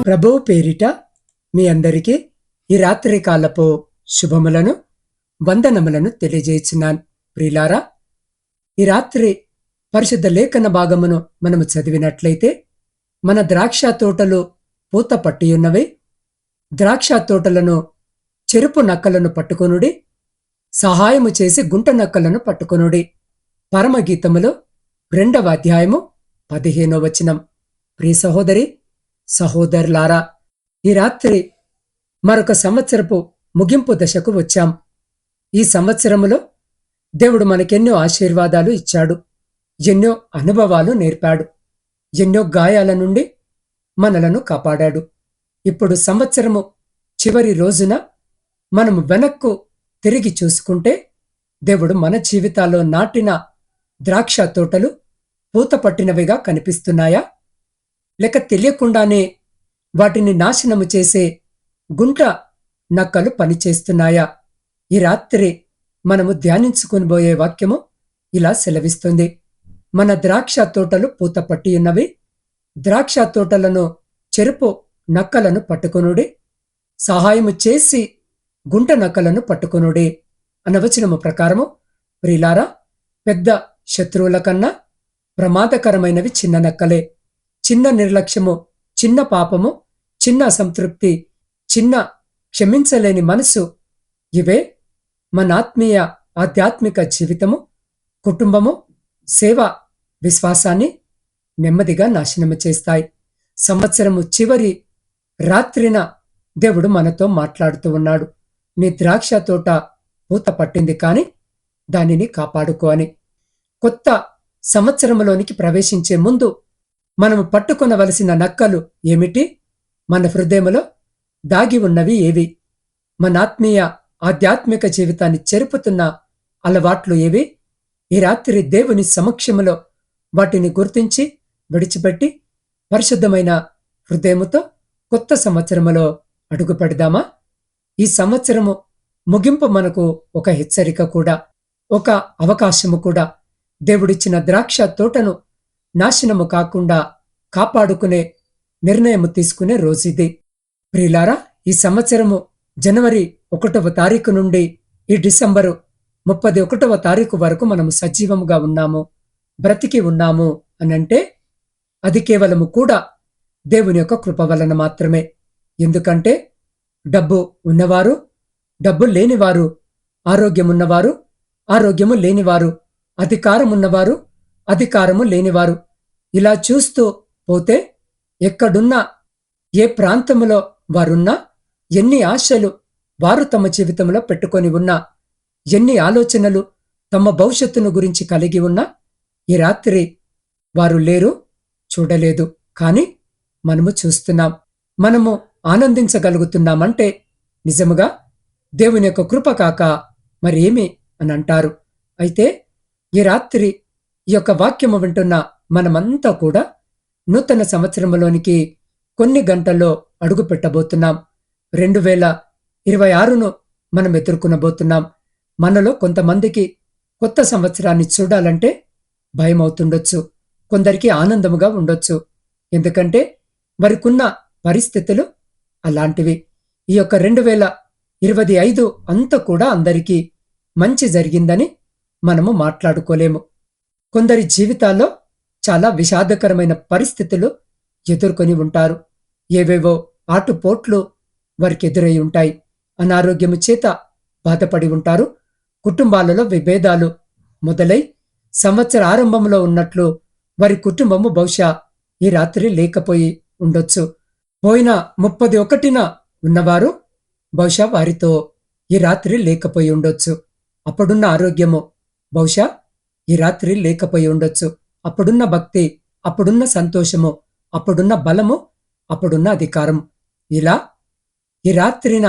ప్రభువు పేరిట మీ అందరికీ ఈ రాత్రి కాలపు శుభములను వందనములను తెలియజేస్తున్నాను. ప్రియులారా, ఈ రాత్రి పరిశుద్ధ లేఖన భాగమును మనము చదివినట్లయితే, మన ద్రాక్ష తోటలు పూత పట్టియున్నవి, ద్రాక్ష తోటలను చెరుపు నక్కలను పట్టుకొనుడి, సహాయము చేసి గుంట నక్కలను పట్టుకొనుడి. పరమగీతములో 2వ అధ్యాయము 15వ వచనం. ప్రియ సహోదరి సహోదరులారా, ఈ రాత్రి మరొక సంవత్సరపు ముగింపు దశకు వచ్చాం. ఈ సంవత్సరములో దేవుడు మనకెన్నో ఆశీర్వాదాలు ఇచ్చాడు, ఎన్నో అనుభవాలు నేర్పాడు, ఎన్నో గాయాల నుండి మనలను కాపాడాడు. ఇప్పుడు సంవత్సరము చివరి రోజున మనము వెనక్కు తిరిగి చూసుకుంటే, దేవుడు మన జీవితాల్లో నాటిన ద్రాక్ష తోటలు పూత పట్టినవిగా కనిపిస్తున్నాయా, లేక తెలియకుండానే వాటిని నాశనము చేసే గుంట నక్కలు పనిచేస్తున్నాయా? ఈ రాత్రి మనము ధ్యానించుకునిబోయే వాక్యము ఇలా సెలవిస్తుంది. మన ద్రాక్ష తోటలు పూత పట్టియున్నవి, ద్రాక్ష తోటలను చెరుపు నక్కలను పట్టుకొనుడి, సహాయము చేసి గుంట నక్కలను పట్టుకొనుడి అన్న వచనము ప్రకారము, ప్రియులారా, పెద్ద శత్రువుల కన్నా ప్రమాదకరమైనవి చిన్న నక్కలే. చిన్న నిర్లక్ష్యము, చిన్న పాపము, చిన్న అసంతృప్తి, చిన్న క్షమించలేని మనసు, ఇవే మన ఆధ్యాత్మిక జీవితము, కుటుంబము, సేవ, విశ్వాసాన్ని నెమ్మదిగా నాశనము చేస్తాయి. సంవత్సరము చివరి రాత్రిన దేవుడు మనతో మాట్లాడుతూ ఉన్నాడు. నీ ద్రాక్ష తోట పూత పట్టింది, కాని దానిని కాపాడుకో అని. కొత్త సంవత్సరంలోనికి ప్రవేశించే ముందు మనము పట్టుకొనవలసిన నక్కలు ఏమిటి? మన హృదయములో దాగి ఉన్నవి ఏవి? మన ఆధ్యాత్మిక జీవితాన్ని చెరుపుతున్న అలవాట్లు ఏవి? ఈ రాత్రి దేవుని సమక్షములో వాటిని గుర్తించి విడిచిపెట్టి పరిశుద్ధమైన హృదయముతో కొత్త సంవత్సరములో అడుగు పెడదామా? ఈ సంవత్సరము ముగింపు మనకు ఒక హెచ్చరిక కూడా, ఒక అవకాశము కూడా. దేవుడిచ్చిన ద్రాక్ష తోటను నాశనము కాకుండా కాపాడుకునే నిర్ణయము తీసుకునే రోజుది. ప్రియులారా, ఈ సంవత్సరము జనవరి 1వ తారీఖు నుండి ఈ డిసెంబరు 31వ తారీఖు వరకు మనము సజీవముగా ఉన్నాము, బ్రతికి ఉన్నాము అనంటే అది కేవలము కూడా దేవుని యొక్క కృప వలన మాత్రమే. ఎందుకంటే డబ్బు ఉన్నవారు, డబ్బు లేనివారు, ఆరోగ్యమున్నవారు, ఆరోగ్యము లేనివారు, అధికారమున్నవారు, అధికారము లేనివారు, ఇలా చూస్తూ పోతే ఎక్కడున్నా, ఏ ప్రాంతములో వారున్నా, ఎన్ని ఆశలు వారు తమ జీవితంలో పెట్టుకొని ఉన్నా, ఎన్ని ఆలోచనలు తమ భవిష్యత్తును గురించి కలిగి ఉన్నా, ఈ రాత్రి వారు లేరు, చూడలేదు. కాని మనము చూస్తున్నాం, మనము ఆనందించగలుగుతున్నామంటే నిజముగా దేవుని యొక్క కృప కాక మరేమి అని అంటారు. అయితే ఈ రాత్రి ఈ యొక్క వాక్యము వింటున్న మనమంతా కూడా నూతన సంవత్సరంలోనికి కొన్ని గంటల్లో అడుగు పెట్టబోతున్నాం. 2026ను మనం ఎదుర్కొనబోతున్నాం. మనలో కొంతమందికి కొత్త సంవత్సరాన్ని చూడాలంటే భయం అవుతుండొచ్చు, కొందరికి ఆనందముగా ఉండొచ్చు. ఎందుకంటే వారికున్న పరిస్థితులు అలాంటివి. ఈ యొక్క 2025 అంతా కూడా అందరికీ మంచి జరిగిందని మనము మాట్లాడుకోలేము. కొందరి జీవితాల్లో చాలా విషాదకరమైన పరిస్థితులు ఎదుర్కొని ఉంటారు. ఏవేవో ఆటుపోట్లు వారికి ఎదురై ఉంటాయి. అనారోగ్యము చేత బాధపడి ఉంటారు. కుటుంబాలలో విభేదాలు మొదలై సంవత్సర ఆరంభంలో ఉన్నట్లు వారి కుటుంబము బహుశా ఈ రాత్రి లేకపోయి ఉండొచ్చు. పోయిన 31న ఉన్నవారు బహుశా వారితో ఈ రాత్రి లేకపోయి ఉండొచ్చు. అప్పుడున్న ఆరోగ్యము బహుశా ఈ రాత్రి లేకపోయి ఉండొచ్చు. అప్పుడున్న భక్తి, అప్పుడున్న సంతోషము, అప్పుడున్న బలము, అప్పుడున్న అధికారం, ఇలా ఈ రాత్రిన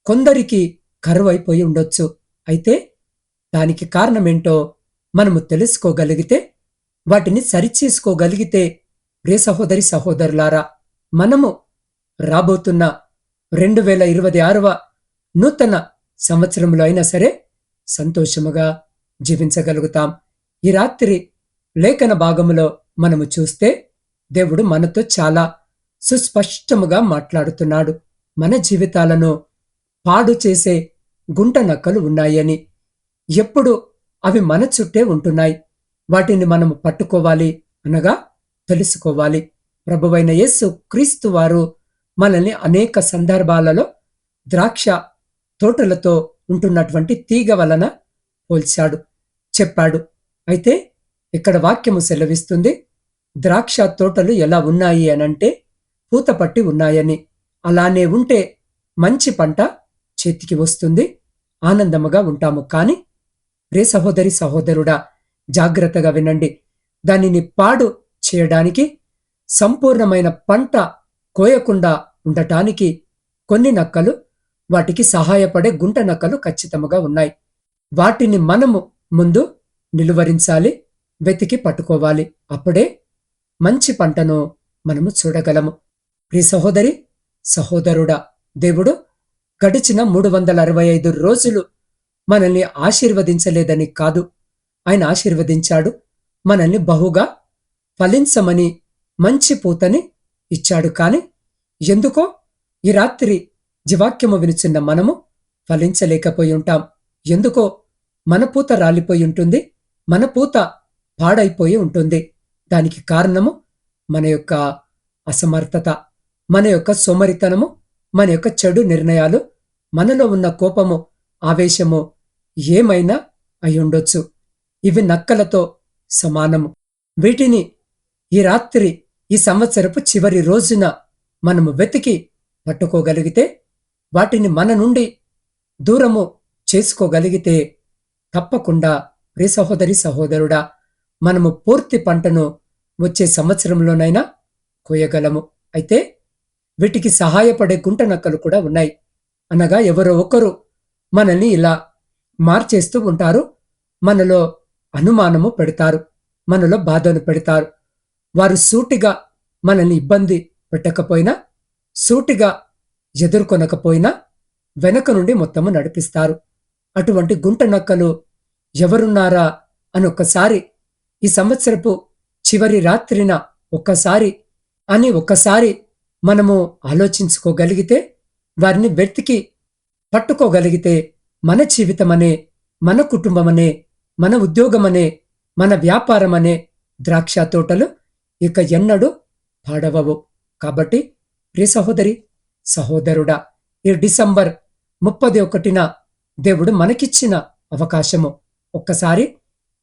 కొందరికి కరువైపోయి ఉండొచ్చు. అయితే దానికి కారణమేంటో మనము తెలుసుకోగలిగితే, వాటిని సరిచేసుకోగలిగితే, ప్రియ సహోదరి సహోదరులారా, మనము రాబోతున్న 2026వ నూతన సంవత్సరంలో అయినా సరే సంతోషముగా జీవించగలుగుతాం. ఈ రాత్రి లేఖన భాగములో మనము చూస్తే దేవుడు మనతో చాలా సుస్పష్టముగా మాట్లాడుతున్నాడు. మన జీవితాలను పాడు చేసే గుంట నక్కలు ఉన్నాయని. ఎప్పుడు అవి మన చుట్టే ఉంటున్నాయి. వాటిని మనము పట్టుకోవాలి, అనగా తెలుసుకోవాలి. ప్రభువైన యేసు క్రీస్తు వారు మనల్ని అనేక సందర్భాలలో ద్రాక్ష తోటలతో ఉంటున్నటువంటి తీగ వలన పోల్చాడు, చెప్పాడు. అయితే ఇక్కడ వాక్యము సెలవిస్తుంది, ద్రాక్ష తోటలు ఎలా ఉన్నాయి అనంటే పూత పట్టి ఉన్నాయని. అలానే ఉంటే మంచి పంట చేతికి వస్తుంది, ఆనందముగా ఉంటాము. కాని ప్రియ సహోదరి సహోదరుడా, జాగ్రత్తగా వినండి. దానిని పాడు చేయడానికి, సంపూర్ణమైన పంట కోయకుండా ఉండటానికి కొన్ని నక్కలు, వాటికి సహాయపడే గుంట నక్కలు ఖచ్చితంగా ఉన్నాయి. వాటిని మనము ముందు నిలువరించాలి, వెతికి పట్టుకోవాలి. అప్పుడే మంచి పంటను మనము చూడగలము. ప్రియ సహోదరి సహోదరుడా, దేవుడు గడిచిన 365 రోజులు మనల్ని ఆశీర్వదించలేదని కాదు, ఆయన ఆశీర్వదించాడు. మనల్ని బహుగా ఫలించమని మంచి పూతని ఇచ్చాడు. కాని ఎందుకో ఈ రాత్రి జీవాక్యము వినుచున్న మనము ఫలించలేకపోయి ఉంటాం. ఎందుకో మన పూత రాలిపోయి ఉంటుంది, మన పూత పాడైపోయి ఉంటుంది. దానికి కారణము మన యొక్క అసమర్థత, మన యొక్క సోమరితనము, మన యొక్క చెడు నిర్ణయాలు, మనలో ఉన్న కోపము, ఆవేశము ఏమైనా అయ్యుండొచ్చు. ఇవి నక్కలతో సమానము. వీటిని ఈ రాత్రి, ఈ సంవత్సరపు చివరి రోజున మనము వెతికి పట్టుకోగలిగితే, వాటిని మన నుండి దూరము చేసుకోగలిగితే, తప్పకుండా ప్రియ సహోదరి సహోదరుడా, మనము పూర్తి పంటను వచ్చే సంవత్సరంలోనైనా కోయగలము. అయితే వీటికి సహాయపడే గుంట నక్కలు కూడా ఉన్నాయి. అనగా ఎవరో ఒకరు మనల్ని ఇలా మార్చేస్తూ ఉంటారు, మనలో అనుమానము పెడతారు, మనలో బాధను పెడతారు. వారు సూటిగా మనల్ని ఇబ్బంది పెట్టకపోయినా, సూటిగా ఎదుర్కొనకపోయినా వెనక నుండి మొత్తము నడిపిస్తారు. అటువంటి గుంట నక్కలు ఎవరున్నారా అని ఒక్కసారి ఈ సంవత్సరపు చివరి రాత్రిన ఒక్కసారి మనము ఆలోచించుకోగలిగితే, వారిని వెతికి పట్టుకోగలిగితే, మన జీవితమనే, మన కుటుంబమనే, మన ఉద్యోగమనే, మన వ్యాపారమనే ద్రాక్ష తోటలు ఇక ఎన్నడూ పాడవవు. కాబట్టి ప్రియ సహోదరి సహోదరుడా, ఈ డిసెంబర్ 31న దేవుడు మనకిచ్చిన అవకాశము, ఒక్కసారి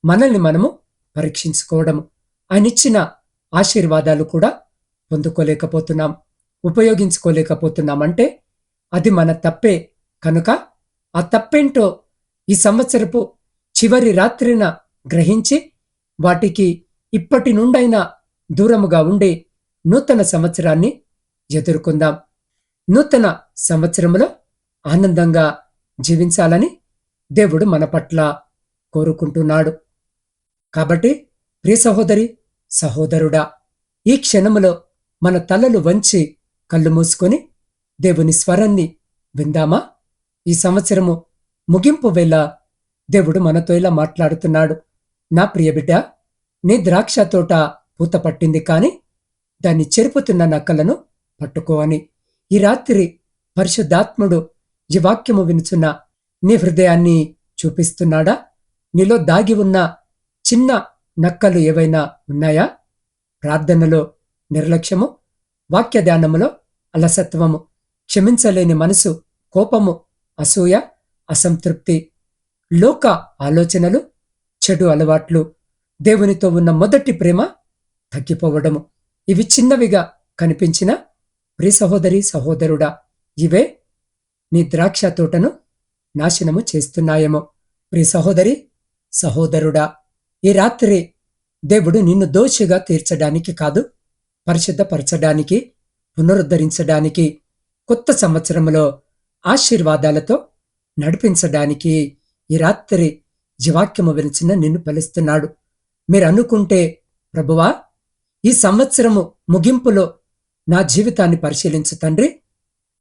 మనల్ని మనము పరీక్షించుకోవడము. ఆయనిచ్చిన ఆశీర్వాదాలు కూడా పొందుకోలేకపోతున్నాం, ఉపయోగించుకోలేకపోతున్నామంటే అది మన తప్పే. కనుక ఆ తప్పేంటో ఈ సంవత్సరపు చివరి రాత్రిన గ్రహించి, వాటికి ఇప్పటి నుండైనా దూరముగా ఉండి నూతన సంవత్సరాన్ని ఎదుర్కొందాం. నూతన సంవత్సరంలో ఆనందంగా జీవించాలని దేవుడు మన పట్ల కోరుకుంటున్నాడు. కాబట్టి ప్రియ సహోదరి సహోదరుడా, ఈ క్షణములో మన తలలు వంచి కళ్ళు మూసుకొని దేవుని స్వరాన్ని విందామా? ఈ సంవత్సరము ముగింపు వేళ దేవుడు మనతో ఇలా మాట్లాడుతున్నాడు. నా ప్రియబిడ్డ, నీ ద్రాక్ష తోట పూత పట్టింది, కాని దాన్ని చెరుపుతున్న నక్కలను పట్టుకో అని ఈ రాత్రి పరిశుద్ధాత్ముడు ఈ వాక్యము వినుచున్న నీ హృదయాన్ని చూపిస్తున్నాడా? నీలో దాగి ఉన్న చిన్న నక్కలు ఏవైనా ఉన్నాయా? ప్రార్థనలో నిర్లక్ష్యము, వాక్య ధ్యానములో అలసత్వము, క్షమించలేని మనసు, కోపము, అసూయ, అసంతృప్తి, లోక ఆలోచనలు, చెడు అలవాట్లు, దేవునితో ఉన్న మొదటి ప్రేమ తగ్గిపోవడము. ఇవి చిన్నవిగా కనిపించిన ప్రియ సహోదరి సహోదరుడా, ఇవే నీ ద్రాక్ష తోటను నాశనము చేస్తున్నాయేమో. ప్రియ సహోదరి సహోదరుడా, ఈ రాత్రి దేవుడు నిన్ను దోషిగా తీర్చడానికి కాదు, పరిశుద్ధపరచడానికి, పునరుద్ధరించడానికి, కొత్త సంవత్సరంలో ఆశీర్వాదాలతో నడిపించడానికి ఈ రాత్రి జీవాక్యము వినిచిన నిన్ను పిలుస్తున్నాడు. మీరు అనుకుంటే, ప్రభువా, ఈ సంవత్సరము ముగింపులో నా జీవితాన్ని పరిశీలించు తండ్రి,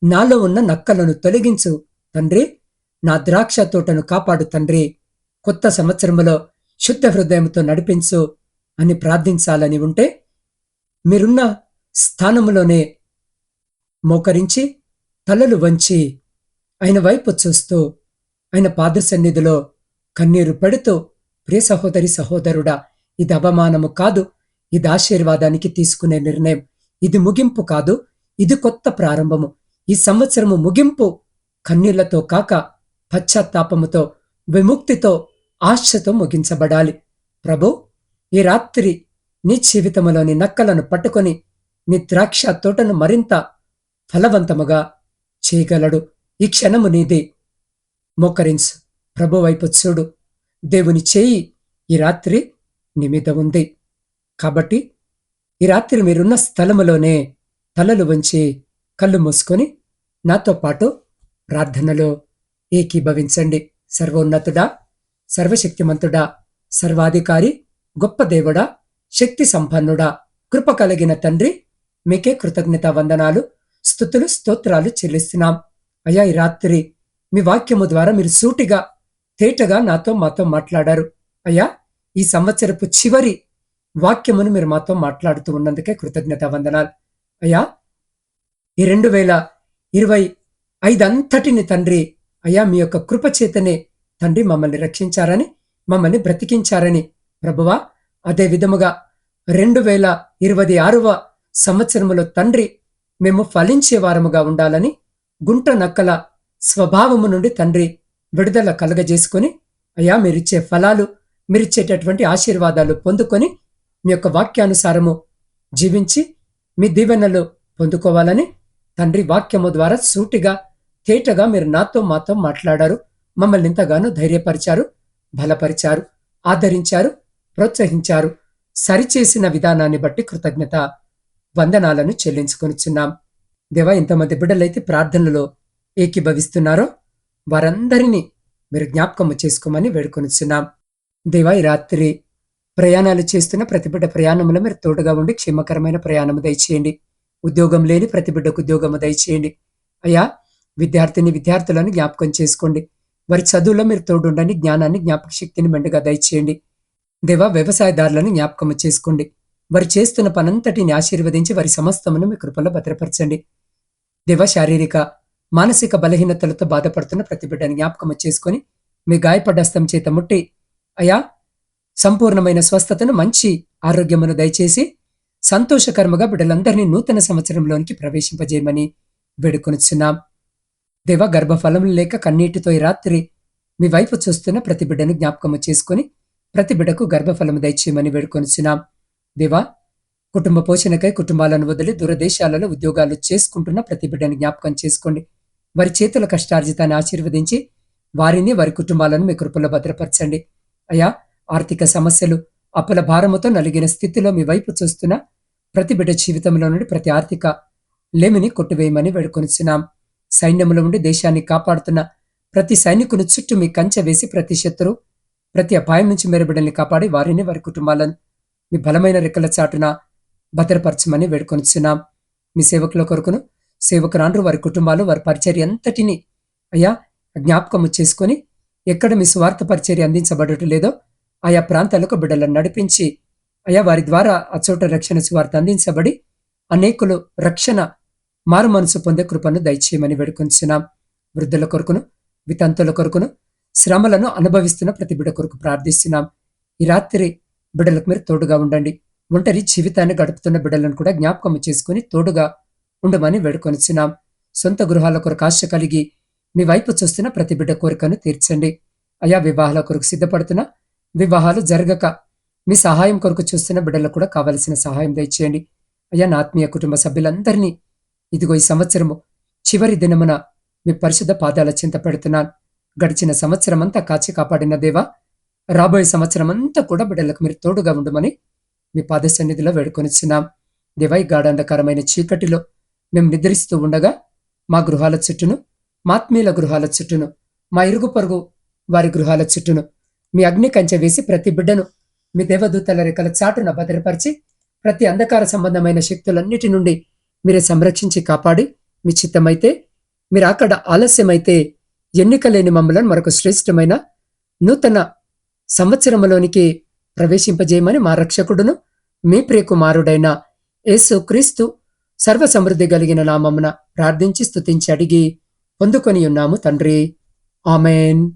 నాలో ఉన్న నక్కలను తొలగించు తండ్రి, నా ద్రాక్ష తోటను కాపాడు తండ్రి, కొత్త సంవత్సరములో శుద్ధ హృదయంతో నడిపించు అని ప్రార్థించాలని ఉంటే, మీరున్న స్థానములోనే మోకరించి తలలు వంచి ఆయన వైపు చూస్తూ ఆయన పాద సన్నిధిలో కన్నీరు పెడుతూ, ప్రియ సహోదరి సహోదరుడా, ఇది అవమానము కాదు, ఇది ఆశీర్వాదానికి తీసుకునే నిర్ణయం. ఇది ముగింపు కాదు, ఇది కొత్త ప్రారంభము. ఈ సంవత్సరము ముగింపు కన్నీళ్లతో కాక పశ్చాత్తాపముతో, విముక్తితో, ఆశతో ముగించబడాలి. ప్రభు, ఈ రాత్రి నీ జీవితంలోని నక్కలను పట్టుకొని నీ ద్రాక్ష తోటను మరింత ఫలవంతముగా చేయగలడు. ఈ క్షణము నీది. మోకరించు, ప్రభు వైపు చూడు. దేవుని చేయి ఈ రాత్రి నీ మీద ఉంది. కాబట్టి ఈ రాత్రి మీరున్న స్థలములోనే తలలు వంచి కళ్ళు మూసుకొని నాతో పాటు ప్రార్థనలో ఏకీభవించండి. సర్వోన్నతుడా, సర్వశక్తిమంతుడా, సర్వాధికారి, గొప్ప దేవుడా, శక్తి సంపన్నుడా, కృప కలిగిన తండ్రి, మీకే కృతజ్ఞతా వందనాలు, స్తుతులు, స్తోత్రాలు చెల్లిస్తున్నాం. అయ్యా, ఈ రాత్రి మీ వాక్యము ద్వారా మీరు సూటిగా, తేటగా మాతో మాట్లాడారు. అయ్యా, ఈ సంవత్సరపు చివరి వాక్యమును మీరు మాతో మాట్లాడుతూ ఉన్నందుకే కృతజ్ఞతా వందనాలు. అయ్యా, ఈ 2025 అంతటిని తండ్రి, అయ్యా మీ యొక్క కృప చేతనే తండ్రి మమ్మల్ని రక్షించారని, మమ్మల్ని బ్రతికించారని ప్రభువా, అదే విధముగా 2026వ సంవత్సరములో తండ్రి మేము ఫలించే వారముగా ఉండాలని, గుంట నక్కల స్వభావము నుండి తండ్రి విడుదల కలగజేసుకొని, అయ్యా మీరిచ్చే ఫలాలు, మీరిచ్చేటటువంటి ఆశీర్వాదాలు పొందుకొని మీ యొక్క వాక్యానుసారము జీవించి మీ దీవెనలు పొందుకోవాలని తండ్రి వాక్యము ద్వారా సూటిగా, తేటగా మీరు మాతో మాట్లాడారు. మమ్మల్ని ఇంతగానో ధైర్యపరిచారు, బలపరిచారు, ఆదరించారు, ప్రోత్సహించారు. సరిచేసిన విధానాన్ని బట్టి కృతజ్ఞత వందనాలను చెల్లించుకొనిచున్నాం. దేవా, ఇంతమంది బిడ్డలైతే ప్రార్థనలో ఏకీభవిస్తున్నారో వారందరినీ మీరు జ్ఞాపకము చేసుకోమని వేడుకొనిచున్నాం. దేవా, ఈ రాత్రి ప్రయాణాలు చేస్తున్న ప్రతి బిడ్డ ప్రయాణంలో మీరు తోడుగా ఉండి క్షేమకరమైన ప్రయాణము దయచేయండి. ఉద్యోగం లేని ప్రతి బిడ్డకు ఉద్యోగము దయచేయండి. అయ్యా, విద్యార్థులను జ్ఞాపకం చేసుకోండి. వారి చదువులో మీరు తోడుండండి. జ్ఞానాన్ని, జ్ఞాపక శక్తిని మెండుగా దయచేయండి. దేవా, వ్యవసాయదారులను జ్ఞాపకము చేసుకోండి. వారు చేస్తున్న పనంతటిని ఆశీర్వదించి వారి సమస్తమును మీ కృపలో భద్రపరచండి. దేవా, శారీరక, మానసిక బలహీనతలతో బాధపడుతున్న ప్రతి బిడ్డని జ్ఞాపకము చేసుకొని మీ గాయపడ్డ హస్తం చేత ముట్టి అయ్యా సంపూర్ణమైన స్వస్థతను, మంచి ఆరోగ్యమును దయచేసి సంతోషకరముగా బిడ్డలందరినీ నూతన సంవత్సరంలోనికి ప్రవేశింపజేయమని వేడుకొనిచున్నాం. దేవా, గర్భఫలములు లేక కన్నీటితో ఈ రాత్రి మీ వైపు చూస్తున్న ప్రతి బిడ్డను జ్ఞాపకము చేసుకొని ప్రతి బిడ్డకు గర్భఫలము దయచేయమని వేడుకొనిచున్నాం. దేవా, కుటుంబ పోషణకై కుటుంబాలను వదిలి దూరదేశాలలో ఉద్యోగాలు చేసుకుంటున్న ప్రతి బిడ్డని జ్ఞాపకం చేసుకోండి. వారి చేతుల కష్టార్జితాన్ని ఆశీర్వదించి వారిని, వారి కుటుంబాలను మీ కృపలో భద్రపరచండి. అయ్యా, ఆర్థిక సమస్యలు, అప్పుల భారముతో నలిగిన స్థితిలో మీ వైపు చూస్తున్న ప్రతి బిడ్డ జీవితంలో నుండి ప్రతి ఆర్థిక లేమిని కొట్టివేయమని వేడుకొనిచున్నాం. సైన్యంలో ఉండి దేశాన్ని కాపాడుతున్న ప్రతి సైనికుని చుట్టూ మీ కంచె వేసి ప్రతి శత్రు, ప్రతి అపాయం నుంచి మీరు బిడ్డల్ని కాపాడి వారిని, వారి కుటుంబాలను మీ బలమైన రెక్కల చాటున భద్రపరచమని వేడుకొనిచున్నాం. మీ సేవకుల కొరకును, సేవకురాండ్రు, వారి కుటుంబాలు, వారి పరిచర్య అంతటిని అయ్యా జ్ఞాపకము చేసుకొని ఎక్కడ మీ స్వార్థ పరిచర్య అందించబడటం లేదో ఆయా ప్రాంతాలకు బిడ్డలను నడిపించి అయ్యా వారి ద్వారా అచోట రక్షణ సువార్త అందించబడి అనేకులు రక్షణ, మారు మనసు పొందే కృపను దయచేయమని వేడుకొంచున్నాం. వృద్ధుల కొరకును, వితంతుల కొరకును, శ్రమలను అనుభవిస్తున్న ప్రతి బిడ్డ కొరకు ప్రార్థిస్తున్నాం. ఈ రాత్రి బిడ్డలకు మీరు తోడుగా ఉండండి. ఒంటరి జీవితాన్ని గడుపుతున్న బిడ్డలను కూడా జ్ఞాపకం చేసుకుని తోడుగా ఉండమని వేడుకొనిచున్నాం. సొంత గృహాల కొరకు ఆశ కలిగి మీ వైపు చూస్తున్న ప్రతి బిడ్డ కోరికను తీర్చండి. అయా, వివాహాల కొరకు సిద్ధపడుతున్న, వివాహాలు జరగక మీ సహాయం కొరకు చూస్తున్న బిడ్డలకు కూడా కావలసిన సహాయం దయచేయండి. అయ్యా, నా ఆత్మీయ కుటుంబ సభ్యులందరినీ ఇదిగో ఈ సంవత్సరము చివరి దినమున మీ పరిశుద్ధ పాదాల చింత పెడుతున్నాను. గడిచిన సంవత్సరం అంతా కాచి కాపాడిన దేవా, రాబోయే సంవత్సరం అంతా కూడా బిడ్డలకు మీరు తోడుగా ఉండమని మీ పాద సన్నిధిలో వేడుకొనిచున్నాం. దేవా, ఈ గాఢాంధకరమైన చీకటిలో మేము నిద్రిస్తూ ఉండగా మా గృహాల చుట్టూను, మా ఆత్మీయుల గృహాల చుట్టూను, మా ఇరుగు పొరుగు వారి గృహాల చుట్టూను మీ అగ్ని కంచె వేసి ప్రతి బిడ్డను మీ దేవదూతల రెక్కల చాటున భద్రపరిచి ప్రతి అంధకార సంబంధమైన శక్తులన్నిటి నుండి మీరే సంరక్షించి కాపాడి మీ చిత్తమైతే, మీరు అక్కడ ఆలస్యమైతే ఎన్నిక లేని మమ్మలను మరొక శ్రేష్టమైన నూతన సంవత్సరంలోనికి ప్రవేశింపజేయమని మా రక్షకుడును మీ ప్రియకుమారుడైన యేసు క్రీస్తు సర్వసమృద్ధి కలిగిన నామమున ప్రార్థించి స్తుతించి అడిగి పొందుకొని ఉన్నాము తండ్రి. ఆమెన్.